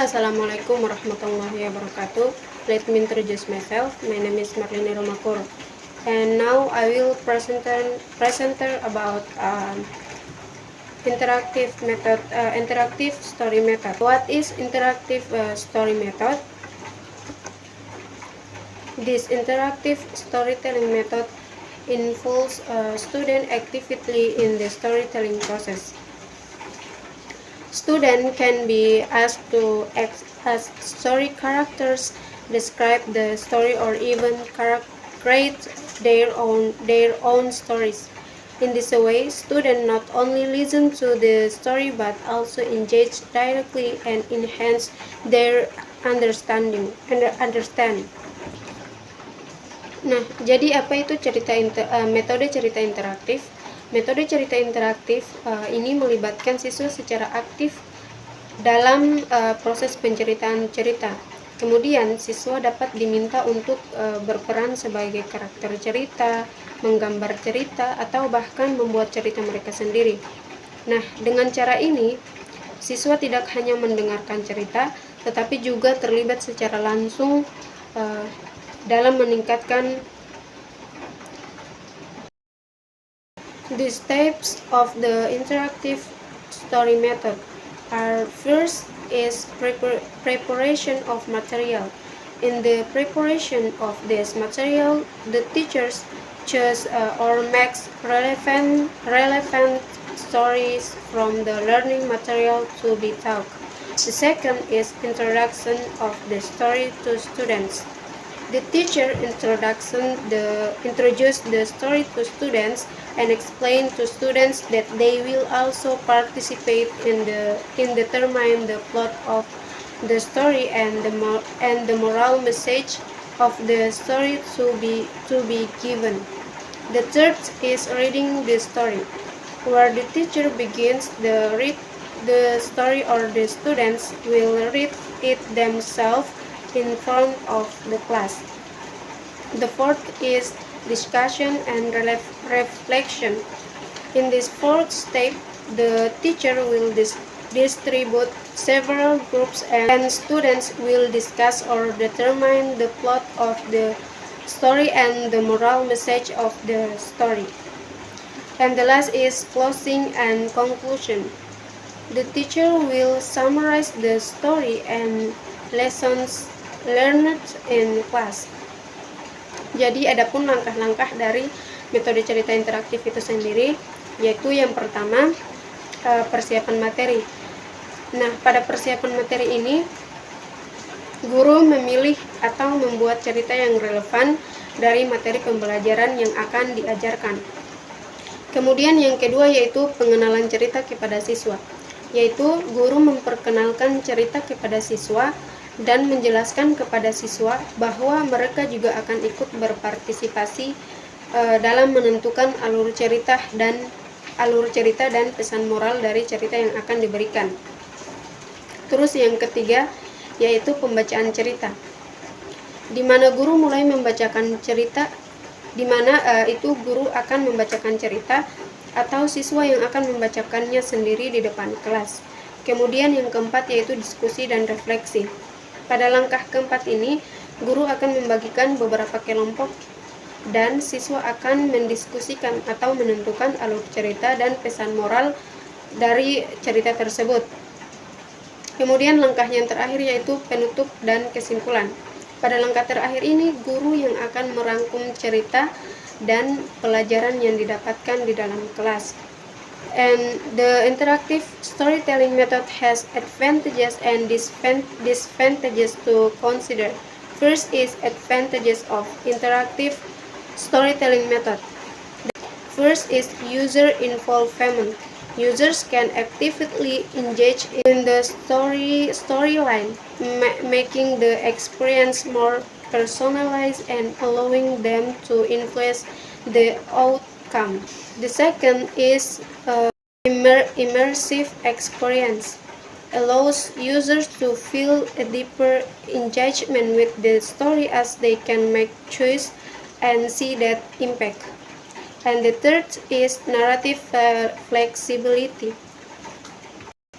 Assalamualaikum warahmatullahi wabarakatuh. Let me introduce myself. My name is Marlene Romakuro, and now I will present about interactive story method. What is interactive story method? This interactive storytelling method involves student actively in the storytelling process. Students can be asked to act as story characters, describe the story, or even create their own stories. In this way, students not only listen to the story but also engage directly and enhance their understand. Nah, jadi apa itu metode cerita interaktif? Metode cerita interaktif ini melibatkan siswa secara aktif dalam proses penceritaan cerita. Kemudian siswa dapat diminta untuk berperan sebagai karakter cerita, menggambar cerita, atau bahkan membuat cerita mereka sendiri. Nah, dengan cara ini siswa tidak hanya mendengarkan cerita, tetapi juga terlibat secara langsung dalam meningkatkan. These types of the interactive story method are: first is preparation of material. In the preparation of this material, the teachers choose or makes relevant stories from the learning material to be taught. The second is introduction of the story to students. The teacher introduce the story to students and explain to students that they will also participate in determine the plot of the story and the moral message of the story to be given. The third is reading the story, where the teacher begins the read the story, or the students will read it themselves in front of the class. The fourth is discussion and reflection. In this fourth step, the teacher will distribute several groups and students will discuss or determine the plot of the story and the moral message of the story. And the last is closing and conclusion. The teacher will summarize the story and lessons learned in class. Jadi adapun langkah-langkah dari metode cerita interaktif itu sendiri, yaitu yang pertama persiapan materi. Nah, pada persiapan materi ini guru memilih atau membuat cerita yang relevan dari materi pembelajaran yang akan diajarkan. Kemudian yang kedua yaitu pengenalan cerita kepada siswa, yaitu guru memperkenalkan cerita kepada siswa dan menjelaskan kepada siswa bahwa mereka juga akan ikut berpartisipasi dalam menentukan alur cerita dan pesan moral dari cerita yang akan diberikan. Terus yang ketiga yaitu pembacaan cerita, di mana guru mulai membacakan cerita, di mana itu guru akan membacakan cerita atau siswa yang akan membacakannya sendiri di depan kelas. Kemudian yang keempat yaitu diskusi dan refleksi. Pada langkah keempat ini, guru akan membagikan beberapa kelompok dan siswa akan mendiskusikan atau menentukan alur cerita dan pesan moral dari cerita tersebut. Kemudian langkah yang terakhir yaitu penutup dan kesimpulan. Pada langkah terakhir ini, guru yang akan merangkum cerita dan pelajaran yang didapatkan di dalam kelas. And the interactive storytelling method has advantages and disadvantages to consider. First is advantages of interactive storytelling method. First is user involvement. Users can actively engage in the storyline, making the experience more personalized and allowing them to influence the outcome. The second is immersive experience. Allows users to feel a deeper engagement with the story as they can make choice and see that impact. And the third is narrative flexibility.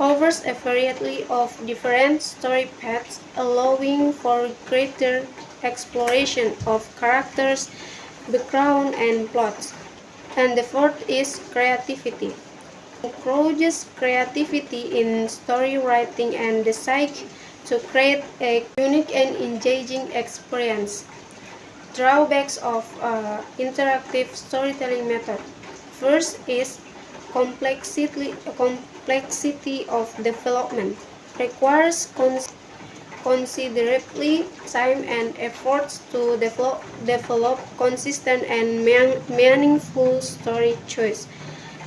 covers a variety of different story paths, allowing for greater exploration of characters, background, and plots. And the fourth is creativity. Encourages creativity in story writing and the psyche to create a unique and engaging experience. Drawbacks of interactive storytelling method. First is complexity of development. Requires considerably time and efforts to develop consistent and meaningful story choice.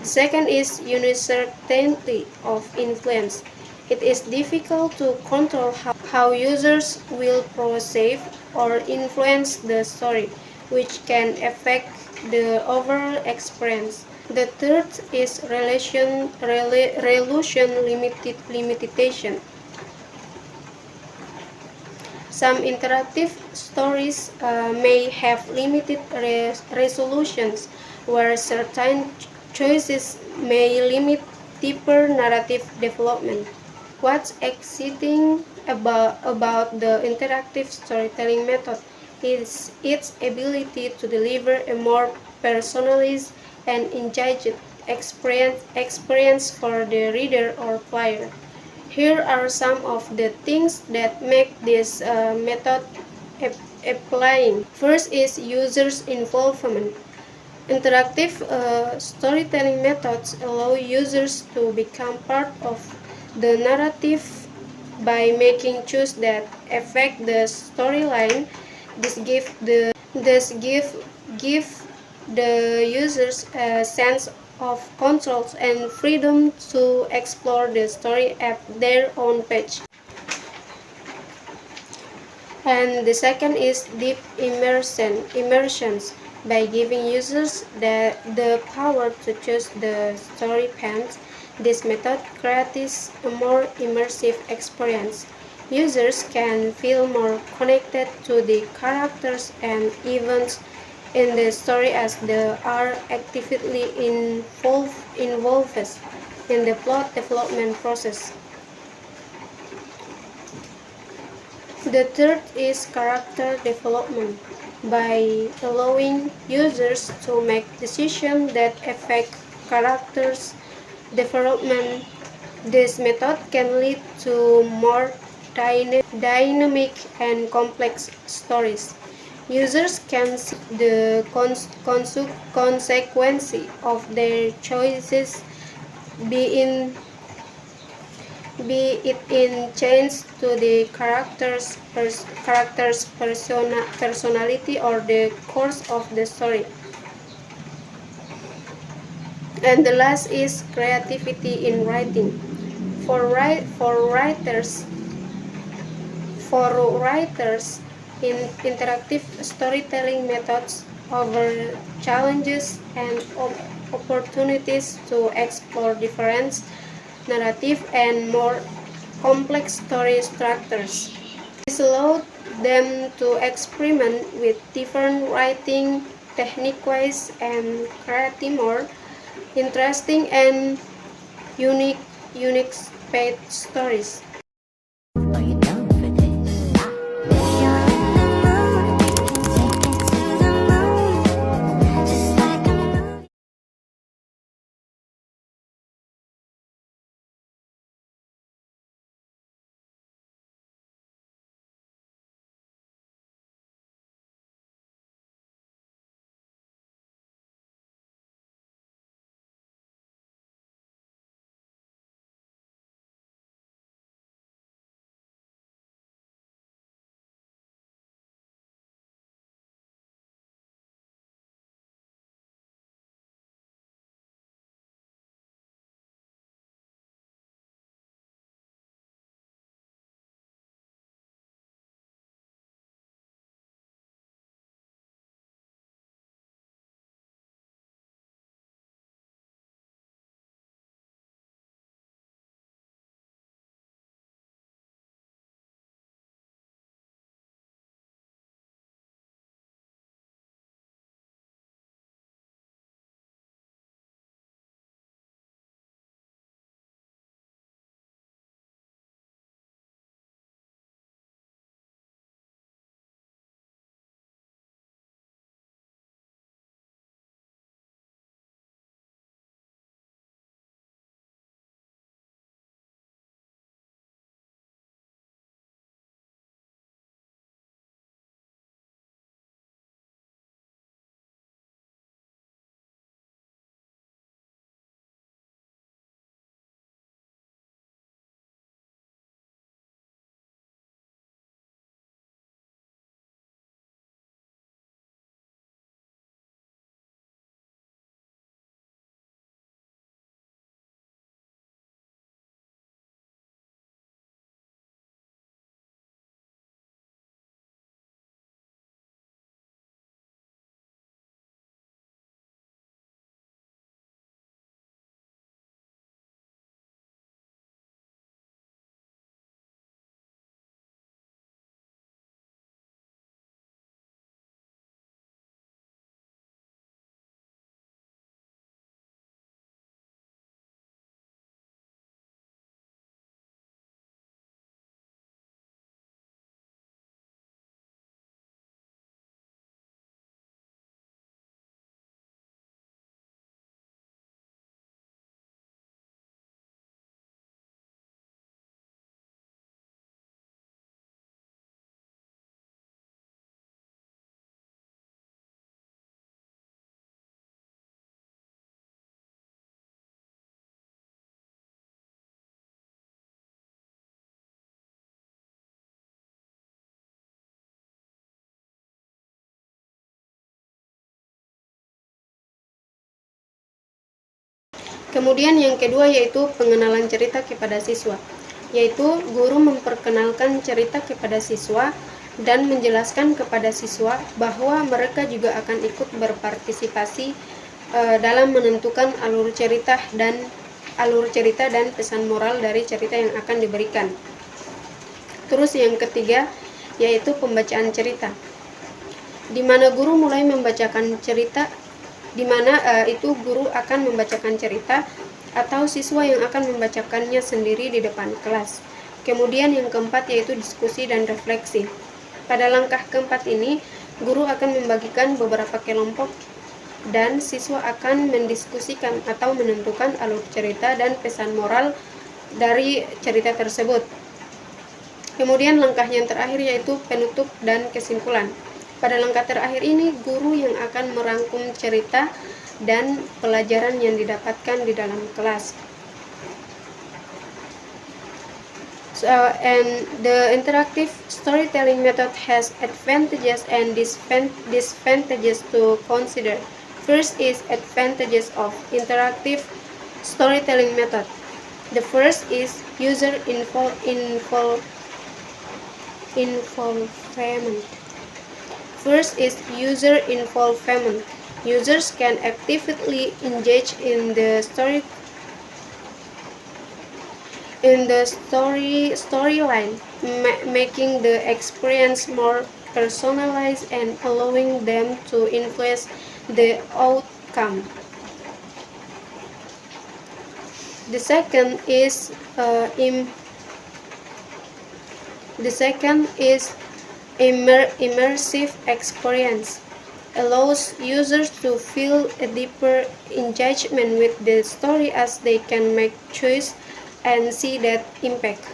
The second is uncertainty of influence. It is difficult to control how users will perceive or influence the story, which can affect the overall experience. The third is limitation. Some interactive stories may have limited resolutions, where certain choices may limit deeper narrative development. What's exciting about the interactive storytelling method is its ability to deliver a more personalized and engaged experience for the reader or player. Here are some of the things that make this method applying. First is users' involvement. Interactive storytelling methods allow users to become part of the narrative by making choices that affect the storyline. This give the users a sense of control and freedom to explore the story at their own pace. And the second is deep immersions. By giving users the power to choose the story path, this method creates a more immersive experience. Users can feel more connected to the characters and events in the story as they are actively involved in the plot development process. The third is character development. By allowing users to make decisions that affect characters' development, this method can lead to more dynamic and complex stories. Users can see the consequence of their choices, be in be it in change to the personality or the course of the story. And the last is creativity in writing. For writers, in interactive storytelling methods offer challenges and opportunities to explore different narrative and more complex story structures. This allowed them to experiment with different writing techniques and create more interesting and unique unique stories. Kemudian yang kedua yaitu pengenalan cerita kepada siswa, yaitu guru memperkenalkan cerita kepada siswa dan menjelaskan kepada siswa bahwa mereka juga akan ikut berpartisipasi dalam menentukan alur cerita dan pesan moral dari cerita yang akan diberikan. Terus yang ketiga yaitu pembacaan cerita, di mana guru mulai membacakan cerita, di mana itu guru akan membacakan cerita atau siswa yang akan membacakannya sendiri di depan kelas. Kemudian yang keempat yaitu diskusi dan refleksi. Pada langkah keempat ini, guru akan membagikan beberapa kelompok dan siswa akan mendiskusikan atau menentukan alur cerita dan pesan moral dari cerita tersebut. Kemudian langkah yang terakhir yaitu penutup dan kesimpulan. Pada langkah terakhir ini, guru yang akan merangkum cerita dan pelajaran yang didapatkan di dalam kelas. And the interactive storytelling method has advantages and disadvantages to consider. First is advantages of interactive storytelling method. The first is user involvement. First is user involvement. Users can actively engage in the storyline, making the experience more personalized and allowing them to influence the outcome. The second is immersive experience. Allows users to feel a deeper engagement with the story as they can make choice and see that impact.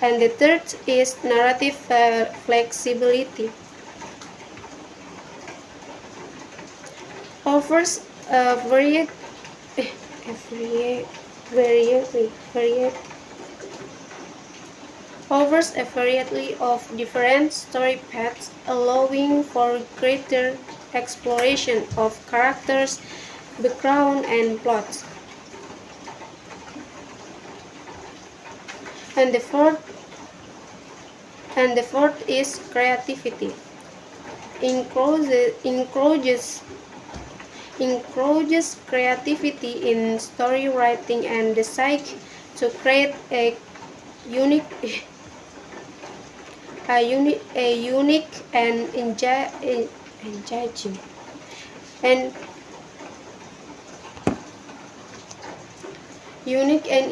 And the third is narrative flexibility. Offers a variety of different story paths, allowing for greater exploration of characters, background, and plots. And the fourth is creativity. Encourages creativity in story writing and the psyche to create a unique and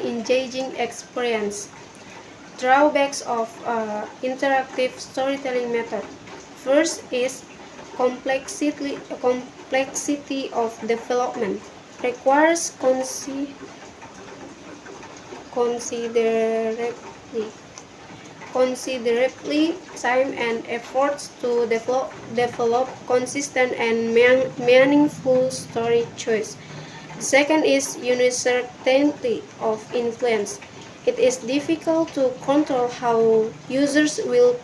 engaging experience. Drawbacks of interactive storytelling method. First is complexity of development. Requires considerably time and efforts to develop consistent and meaningful story choice. Second is uncertainty of influence. It is difficult to control how users will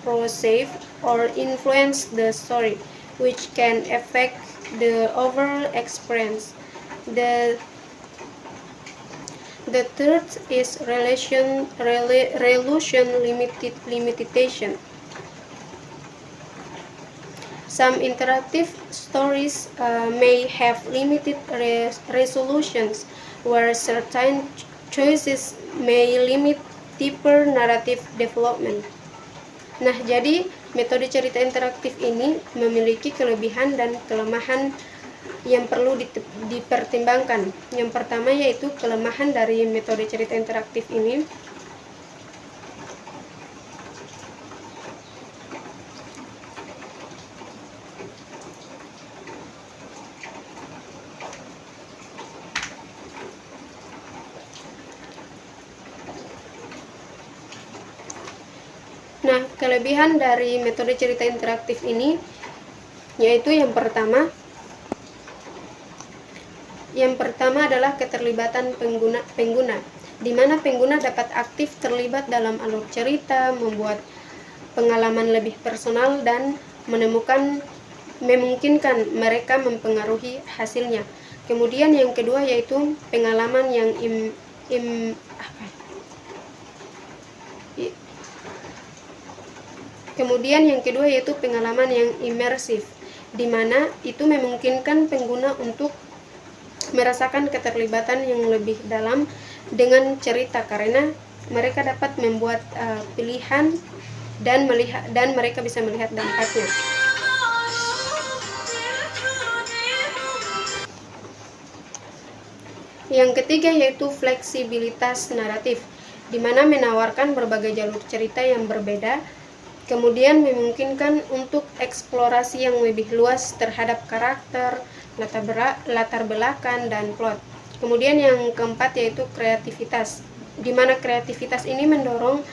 perceive or influence the story, which can affect the overall experience. The third is resolution limitation. Some interactive stories may have limited resolutions, where certain choices may limit deeper narrative development. Nah, jadi metode cerita interaktif ini memiliki kelebihan dan kelemahan yang perlu dipertimbangkan. Yang pertama yaitu kelemahan dari metode cerita interaktif ini. Nah, kelebihan dari metode cerita interaktif ini yaitu yang pertama adalah keterlibatan pengguna, di mana pengguna dapat aktif terlibat dalam alur cerita, membuat pengalaman lebih personal dan memungkinkan mereka mempengaruhi hasilnya. Kemudian yang kedua yaitu pengalaman yang imersif, di mana itu memungkinkan pengguna untuk merasakan keterlibatan yang lebih dalam dengan cerita karena mereka dapat membuat pilihan dan mereka bisa melihat dampaknya. Yang ketiga yaitu fleksibilitas naratif, di mana menawarkan berbagai jalur cerita yang berbeda, kemudian memungkinkan untuk eksplorasi yang lebih luas terhadap karakter, latar belakang, dan plot. Kemudian yang keempat yaitu kreativitas, di mana kreativitas ini mendorong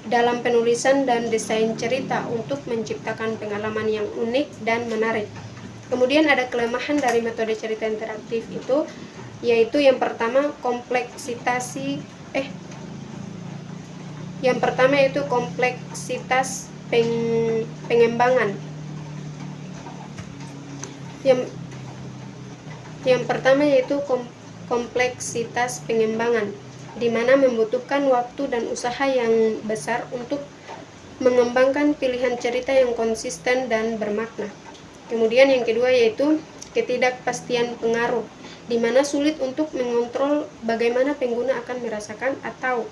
dalam penulisan dan desain cerita untuk menciptakan pengalaman yang unik dan menarik. Kemudian ada kelemahan dari metode cerita interaktif itu, yaitu yang pertama kompleksitas pengembangan. Yang pertama yaitu kompleksitas pengembangan, di mana membutuhkan waktu dan usaha yang besar untuk mengembangkan pilihan cerita yang konsisten dan bermakna. Kemudian yang kedua yaitu ketidakpastian pengaruh, di mana sulit untuk mengontrol bagaimana pengguna akan merasakan atau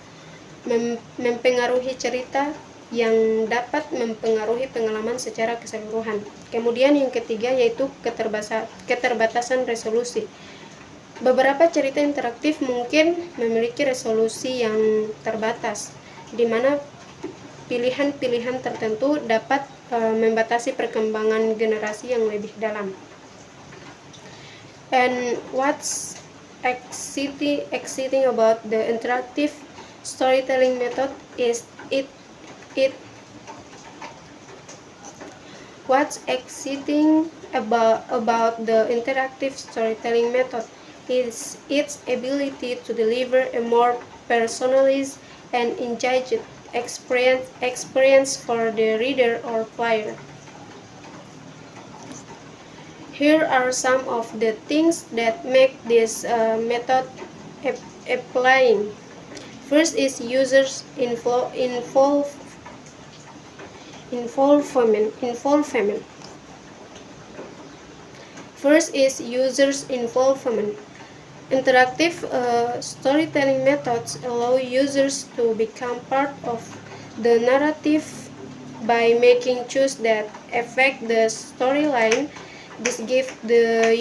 mempengaruhi cerita yang dapat mempengaruhi pengalaman secara keseluruhan. Kemudian yang ketiga yaitu keterbatasan resolusi. Beberapa cerita interaktif mungkin memiliki resolusi yang terbatas, di mana pilihan-pilihan tertentu dapat membatasi perkembangan generasi yang lebih dalam. And what's exciting about the interactive storytelling method is What's exciting about the interactive storytelling method is its ability to deliver a more personalized and engaged experience for the reader or player. Here are some of the things that make this method applying. First is users involvement. First is users involvement. Interactive storytelling methods allow users to become part of the narrative by making choices that affect the storyline. This gives the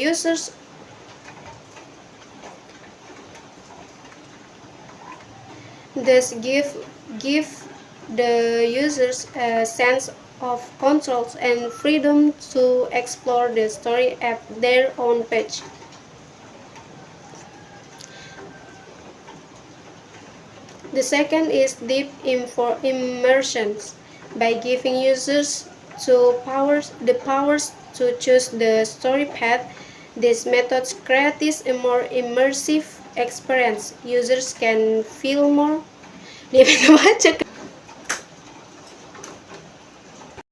users a sense of control and freedom to explore the story at their own pace. The second is deep immersion. By giving users the powers to choose the story path, this method creates a more immersive experience. Users can feel more